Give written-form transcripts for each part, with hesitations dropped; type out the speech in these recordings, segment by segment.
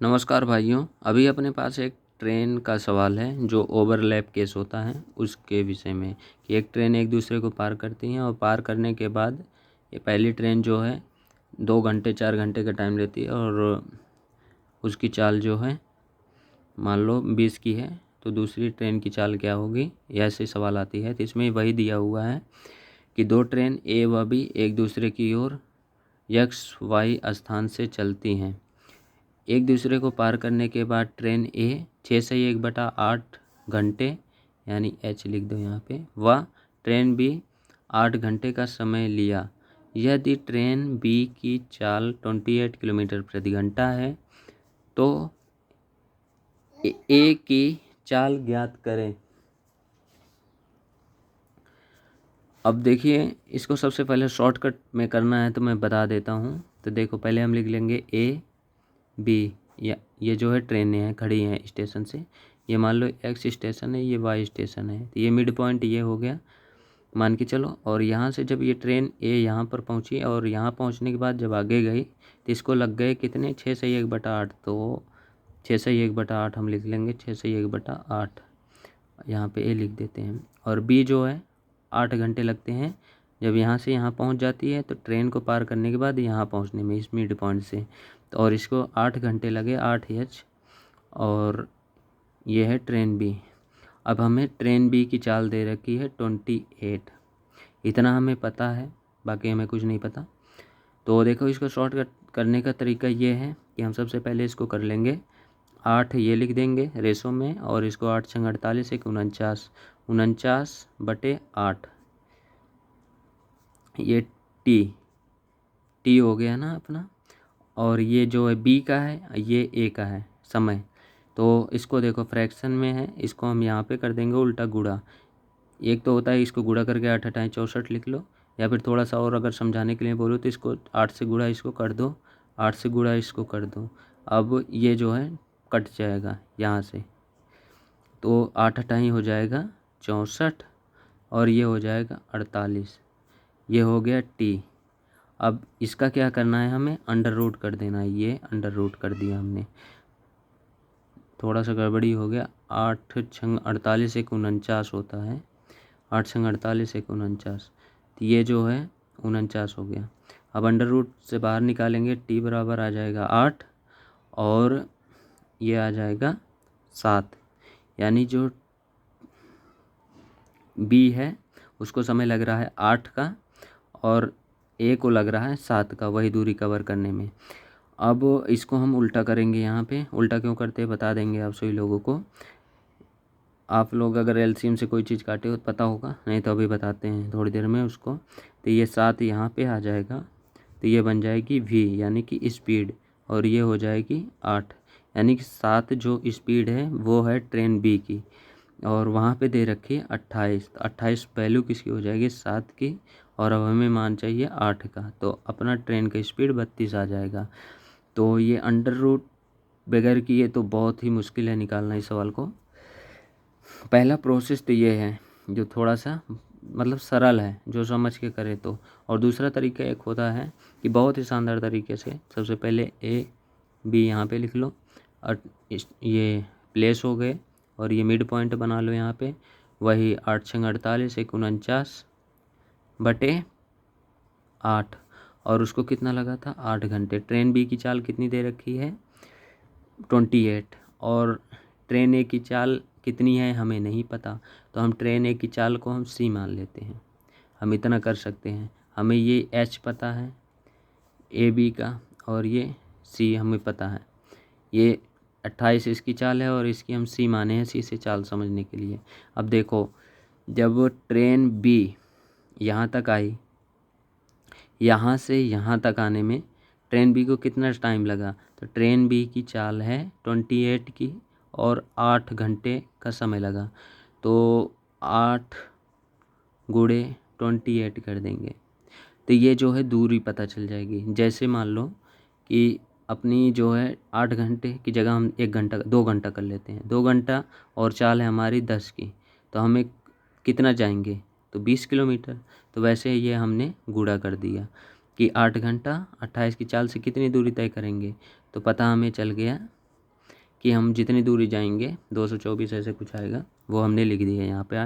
नमस्कार भाइयों। अभी अपने पास एक ट्रेन का सवाल है जो ओवरलैप केस होता है उसके विषय में कि एक ट्रेन एक दूसरे को पार करती है और पार करने के बाद ये पहली ट्रेन जो है 2 घंटे 4 घंटे का टाइम लेती है और उसकी चाल जो है मान लो 20 की है तो दूसरी ट्रेन की चाल क्या होगी, ऐसे सवाल आती है। तो इसमें वही दिया हुआ है कि दो ट्रेन ए व बी एक दूसरे की ओर एक्स वाई स्थान से चलती हैं। एक दूसरे को पार करने के बाद ट्रेन ए 6/1/8 घंटे यानी एच लिख दो यहाँ पे, व ट्रेन बी 8 घंटे का समय लिया। यदि ट्रेन बी की चाल 28 किलोमीटर प्रति घंटा है तो ए की चाल ज्ञात करें। अब देखिए, इसको सबसे पहले शॉर्टकट में करना है तो मैं बता देता हूँ। तो देखो, पहले हम लिख लेंगे ए बी, या ये जो है ट्रेनें हैं खड़ी हैं स्टेशन से। ये मान लो एक्स स्टेशन है, ये वाई स्टेशन है, तो ये मिड पॉइंट ये हो गया मान के चलो। और यहाँ से जब ये ट्रेन ए यहाँ पर पहुँची और यहाँ पहुँचने के बाद जब आगे गई तो इसको लग गए कितने, 6/1/8। तो 6/1/8 हम लिख लेंगे, 6/1/8 यहाँ पे ए लिख देते हैं। और बी जो है 8 घंटे लगते हैं जब यहाँ से यहाँ पहुँच जाती है तो ट्रेन को पार करने के बाद यहाँ पहुँचने में इस मिड पॉइंट से। तो और इसको 8 घंटे लगे, 8H। और ये है ट्रेन बी। अब हमें ट्रेन बी की चाल दे रखी है 28, इतना हमें पता है, बाकी हमें कुछ नहीं पता। तो देखो, इसको शॉर्टकट करने का तरीका ये है कि हम सबसे पहले इसको कर लेंगे 8 ये लिख देंगे रेशो में, और इसको 8 × 48 = 49, 49/8। ये टी हो गया ना अपना। और ये जो है बी का है, ये ए का है समय। तो इसको देखो फ्रैक्शन में है, इसको हम यहाँ पे कर देंगे उल्टा गुणा। एक तो होता है इसको गुणा करके 8 × 8 = 64 लिख लो, या फिर थोड़ा सा और अगर समझाने के लिए बोलो तो इसको 8 से गुणा इसको कर दो, 8 से गुणा इसको कर दो। अब ये जो है कट जाएगा यहाँ से, तो 8 × 8 हो जाएगा 64 और ये हो जाएगा 48। ये हो गया टी। अब इसका क्या करना है, हमें अंडर रूट कर देना है। ये अंडर रूट कर दिया हमने, थोड़ा सा गड़बड़ी हो गया। 8 × 48 = 49 होता है, 8 × 48 = 49। तो ये जो है 49 हो गया। अब अंडर रूट से बाहर निकालेंगे, टी बराबर आ जाएगा 8 और ये आ जाएगा 7। यानी जो बी है उसको समय लग रहा है 8 का और ए को लग रहा है 7 का, वही दूरी कवर करने में। अब इसको हम उल्टा करेंगे। यहाँ पे उल्टा क्यों करते हैं बता देंगे आप सभी लोगों को। आप लोग अगर एलसीएम से कोई चीज़ काटे हो तो पता होगा, नहीं तो अभी बताते हैं थोड़ी देर में उसको। तो ये 7 यहाँ पे आ जाएगा, तो ये बन जाएगी v यानी कि स्पीड, और ये हो जाएगी 8 यानी कि 7 जो स्पीड है वो है ट्रेन बी की। और वहाँ पे दे रखी है 28, तो 28 वैल्यू किसकी हो जाएगी, 7 की। और अब हमें मान चाहिए 8 का, तो अपना ट्रेन का स्पीड 32 आ जाएगा। तो ये अंडर रूट बगैर किए तो बहुत ही मुश्किल है निकालना इस सवाल को। पहला प्रोसेस तो ये है जो थोड़ा सा मतलब सरल है, जो समझ के करे तो। और दूसरा तरीका एक होता है कि बहुत ही शानदार तरीके से, सबसे पहले ए बी यहाँ पे लिख लो और ये प्लेस हो गए और ये मिड पॉइंट बना लो यहाँ पे। वही 8 × 48 = 49/8। और उसको कितना लगा था, 8 घंटे। ट्रेन बी की चाल कितनी दे रखी है, 28। और ट्रेन ए की चाल कितनी है हमें नहीं पता, तो हम ट्रेन ए की चाल को हम सी मान लेते हैं। हम इतना कर सकते हैं, हमें ये एच पता है ए बी का और ये सी हमें पता है। ये 28 इसकी चाल है और इसकी हम सी माने हैं, सी से चाल समझने के लिए। अब देखो, जब ट्रेन बी यहाँ तक आई, यहाँ से यहाँ तक आने में ट्रेन बी को कितना टाइम लगा, तो ट्रेन बी की चाल है 28 की और 8 घंटे का समय लगा। तो 8 × 28 कर देंगे तो ये जो है दूरी पता चल जाएगी। जैसे मान लो कि अपनी जो है 8 घंटे की जगह हम 1 घंटा 2 घंटा कर लेते हैं। 2 घंटा और चाल है हमारी 10 की, तो हमें कितना जाएंगे, तो 20 किलोमीटर। तो वैसे ये हमने गुणा कर दिया कि 8 घंटा 28 की चाल से कितनी दूरी तय करेंगे, तो पता हमें चल गया कि हम जितनी दूरी जाएंगे 224 ऐसे कुछ आएगा, वो हमने लिख दिया यहाँ पे।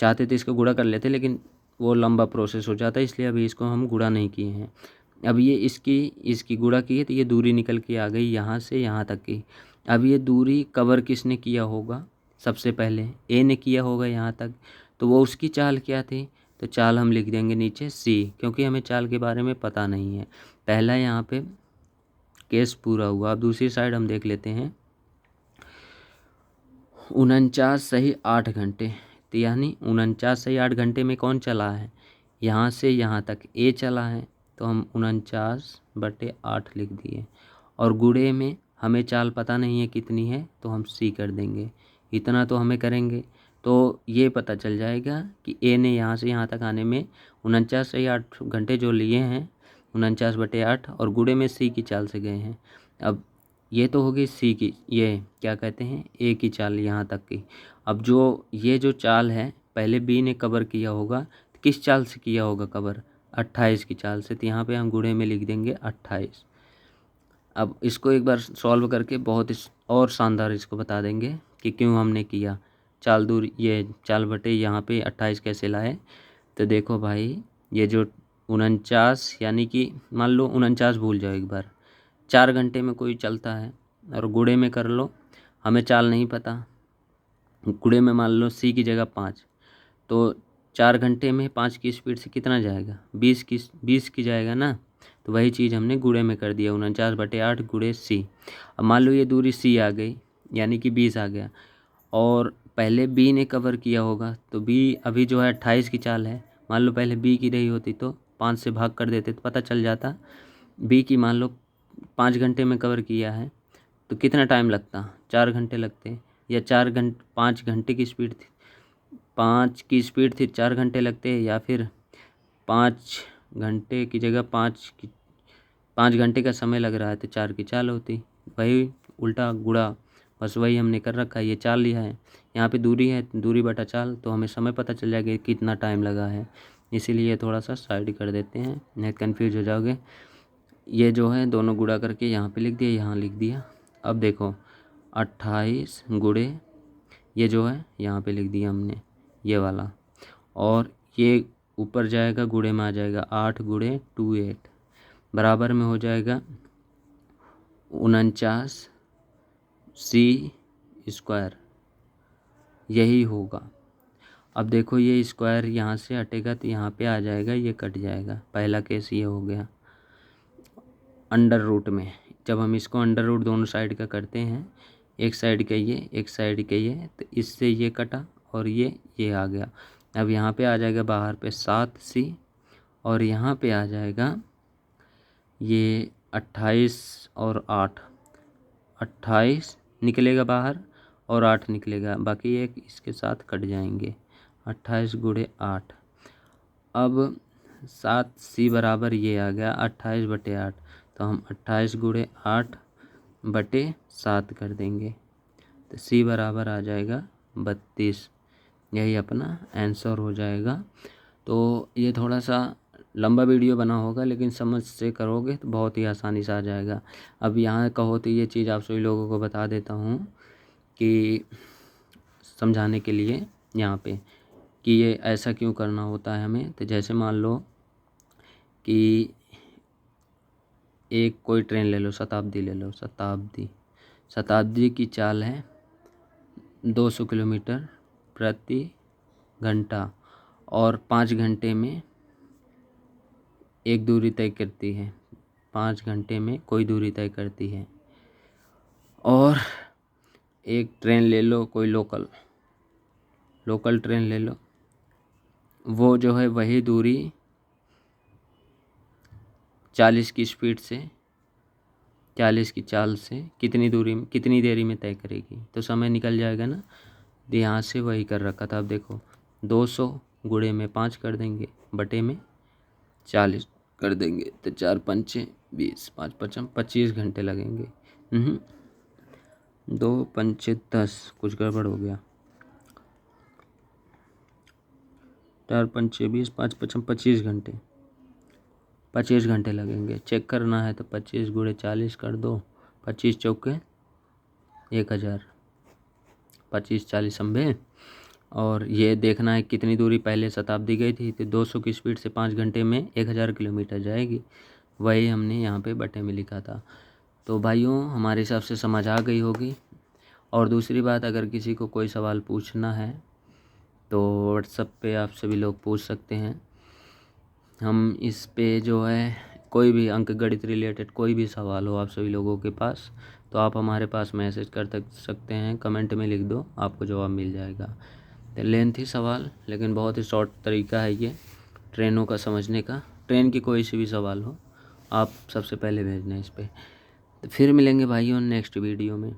चाहते थे इसको गुणा कर लेते, लेकिन वो लंबा प्रोसेस हो जाता है, इसलिए अभी इसको हम गुणा नहीं किए हैं। अब ये इसकी गुणा की है तो ये दूरी निकल के आ गई यहाँ से यहाँ तक की। अब ये दूरी कवर किसने किया होगा? सबसे पहले ए ने किया होगा यहाँ तक, तो वो उसकी चाल क्या थी? तो चाल हम लिख देंगे नीचे सी, क्योंकि हमें चाल के बारे में पता नहीं है। पहला यहाँ पे केस पूरा हुआ। अब दूसरी साइड हम देख लेते हैं। 49 सही 8 घंटे, तो यानी 49 सही 8 घंटे में कौन चला है? यहाँ से यहाँ तक ए चला है, तो हम 49/8 लिख दिए। और गुणे में हमें चाल पता नहीं है कितनी है, तो हम सी कर देंगे। इतना तो हमें करेंगे तो ये पता चल जाएगा कि ए ने यहाँ से यहाँ तक आने में 49 सही 8 घंटे जो लिए हैं, 49/8, और गुणे में सी की चाल से गए हैं। अब ये तो होगी सी की, ये क्या कहते हैं, ए की चाल यहाँ तक की। अब ये जो चाल है, पहले बी ने कवर किया होगा, तो किस चाल से किया होगा कवर? 28 की चाल से, तो यहाँ पे हम गुणे में लिख देंगे 28। अब इसको एक बार सॉल्व करके बहुत और शानदार इसको बता देंगे कि क्यों हमने किया। चाल दूर ये चाल बटे यहाँ पे 28 कैसे लाए? तो देखो भाई, ये जो 49 यानी कि मान लो 49 भूल जाओ एक बार, 4 घंटे में कोई चलता है, और गुणे में कर लो, हमें चाल नहीं पता, गुणे में मान लो सी की जगह 5, तो 4 घंटे में 5 की स्पीड से कितना जाएगा? 20 की जाएगा ना। तो वही चीज़ हमने गुणे में कर दिया, 49/8 गुणे सी। अब मान लो ये दूरी सी आ गई, यानी कि 20 आ गया, और पहले बी ने कवर किया होगा, तो बी अभी जो है 28 की चाल है। मान लो पहले बी की रही होती तो 5 से भाग कर देते तो पता चल जाता। बी की मान लो 5 घंटे में कवर किया है, तो कितना टाइम लगता? 4 घंटे लगते, या 5 घंटे की स्पीड थी, 5 की स्पीड थी, 4 घंटे लगते, या फिर 5 घंटे की जगह 5 घंटे का समय लग रहा है तो 4 की चाल होती। वही उल्टा गुणा, बस वही हमने कर रखा है। ये चाल लिया है, यहाँ पे दूरी है, दूरी बटा चाल, तो हमें समय पता चल जाएगा कि कितना टाइम लगा है। इसीलिए थोड़ा सा साइड कर देते हैं, नहीं कन्फ्यूज हो जाओगे। ये जो है दोनों गुणा करके यहाँ पे लिख दिया, यहाँ लिख दिया। अब देखो 28 गुणे ये जो है यहाँ पे लिख दिया हमने, ये वाला, और ये ऊपर जाएगा गुणे में आ जाएगा 8 गुणे 28 बराबर में हो जाएगा 49 सी स्क्वायर, यही होगा। अब देखो ये स्क्वायर यहाँ से हटेगा तो यहाँ पे आ जाएगा, ये कट जाएगा। पहला केस ये हो गया। अंडर रूट में जब हम इसको अंडर रूट दोनों साइड का करते हैं, एक साइड का ये एक साइड का ये, तो इससे ये कटा और ये आ गया। अब यहाँ पे आ जाएगा बाहर पे 7C, और यहाँ पे आ जाएगा ये 28 और 8, 28 निकलेगा बाहर और 8 निकलेगा, बाकी एक इसके साथ कट जाएंगे। 28 गुणे 8, अब 7C बराबर ये आ गया 28/8, तो हम 28 गुणे 8/7 कर देंगे, तो C बराबर आ जाएगा 32। यही अपना आंसर हो जाएगा। तो ये थोड़ा सा लंबा वीडियो बना होगा, लेकिन समझ से करोगे तो बहुत ही आसानी से आ जाएगा। अब यहाँ कहो तो ये चीज़ आप सभी लोगों को बता देता हूँ कि समझाने के लिए यहाँ पे कि ये ऐसा क्यों करना होता है हमें। तो जैसे मान लो कि एक कोई ट्रेन ले लो, शताब्दी ले लो, शताब्दी की चाल है 200 किलोमीटर प्रति घंटा, और 5 घंटे में एक दूरी तय करती है, 5 घंटे में कोई दूरी तय करती है। और एक ट्रेन ले लो, कोई लोकल ट्रेन ले लो, वो जो है वही दूरी 40 की स्पीड से, 40 की चाल से कितनी देरी में तय करेगी, तो समय निकल जाएगा ना। यहाँ से वही कर रखा था। अब देखो 200 गुणे में 5 कर देंगे, बटे में 40 कर देंगे, तो 4 पंचे 20, 5 पचम 25 घंटे लगेंगे। 2 पंचे 10, कुछ गड़बड़ हो गया, 4 पंचे 20, 5 पचम 25 घंटे, 25 घंटे लगेंगे। चेक करना है तो 25 गुणे 40 कर दो, 25 चौके 1000 25-40 खंबे। और ये देखना है कितनी दूरी पहले शताब्दी गई थी, तो 200 की स्पीड से 5 घंटे में 1000 किलोमीटर जाएगी। वही हमने यहाँ पे बटे में लिखा था। तो भाइयों हमारे हिसाब से समझ आ गई होगी। और दूसरी बात, अगर किसी को कोई सवाल पूछना है तो व्हाट्सएप पे आप सभी लोग पूछ सकते हैं। हम इस पे जो है कोई भी अंक गणित रिलेटेड कोई भी सवाल हो आप सभी लोगों के पास, तो आप हमारे पास मैसेज कर सकते हैं, कमेंट में लिख दो, आपको जवाब मिल जाएगा। तो लेंथी सवाल, लेकिन बहुत ही शॉर्ट तरीका है ये ट्रेनों का समझने का। ट्रेन की कोई सी भी सवाल हो आप सबसे पहले भेजना इस पर। तो फिर मिलेंगे भाइयों नेक्स्ट वीडियो में।